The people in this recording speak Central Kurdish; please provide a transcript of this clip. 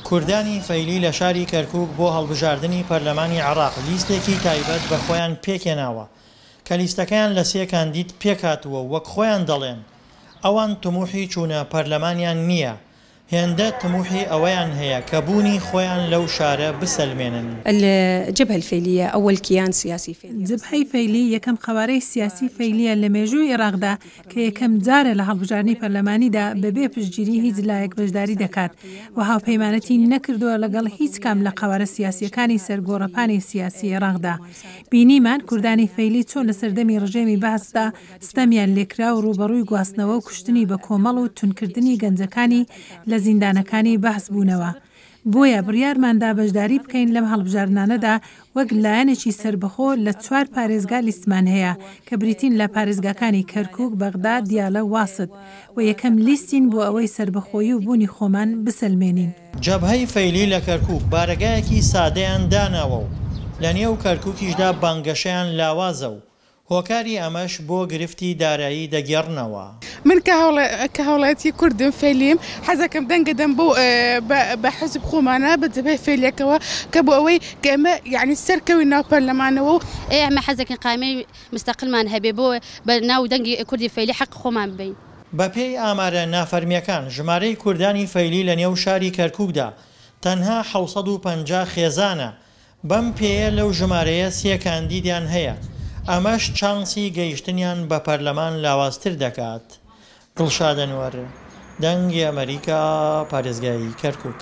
کوردانی فەیلی لە شاری کەرکووک بۆ هەڵبژاردننی پەرلەمانی عێراق لیستێکی تایبەت بە خۆیان پێکێناوە کە لیستەکەیان لە 3 کاندید پێکاتووە وەک خۆیان دەڵێن ئەوان تموحی چوونە پەرلەمانیان نییە هێندە تموحی ئەوەیان هەیە کە بوونی خۆیان لەو شارە بسەلمێنن. الجبهة الفيلية أول كيان سياسي فيلي. جبهة فيلي يكم خواري سياسي فيلية لميجو عراق دا كيكم جارة لهالبجارني برلماني دا ببي بجيري هيز لايك بجداري دكات وهاو بيمانتي نكردو لقل هيز كام لقوار سياسي كاني سرگورپاني سياسي عراق دا بيني من كرداني فيلي چون لسردمي رجيمي بحث دا ستميان لكرا و روبروي گواستنەوە و کوشتنی بە کۆمەڵ و تونکردنی گەنجەکانی لە زیندانەکانی بەحث بوونەوە. بۆیە بڕیارماندا بەشداری بکەین لەم هەڵبژاردنانەدا وەک لایەنێکی سربەخۆ لە 4 پارێزگا لیستمان هەیە کە بریتین لە پارێزگاکانی کەرکووک بەغدا دیالە واسط و یەکەم لیستین بۆ ئەوەی سربەخۆیی و بوونی خۆمان بسەلمێنین. جەبهەی فەیلی لە کەرکووک بارگایەکی سادەیان داناوە و لە نێو کەرکووکیشدا بانگەشەیان لاوازە و هۆکاری ئەمەش بۆ گرفتی دارایی دەگەڕنەوە. من كهوڵەتی کوردم فێلیم حەزەکەم دەنگەدەم بۆ بە حزب خۆمانە بە جەبهەی فێلیەکەوە کە بۆ ئەوەی کە ئەمە یعنی سەرکەوی ناو پەرلەمانەوە و ئێمە حەزەکەن قایمەی مستەقلمان هەبێ بۆ بە ناو دەنگی کوردی فێلی حەق خۆمان ببین. بە پێی ئامارە نافەرمیەکان ژمارەی کوردانی فەیلی لە نێو شاری کەرکووکدا تەنها 650 خێزانە بەم پێیە لەو ژمارەیە 3 کاندیدیان هەیە ئەمەش چانسی گەیشتنیان بە پەرلەمان لاوازتر دەکات. دڵشاد ئەنوەر دەنگی ئەمریکا پارێزگای کەرکووک.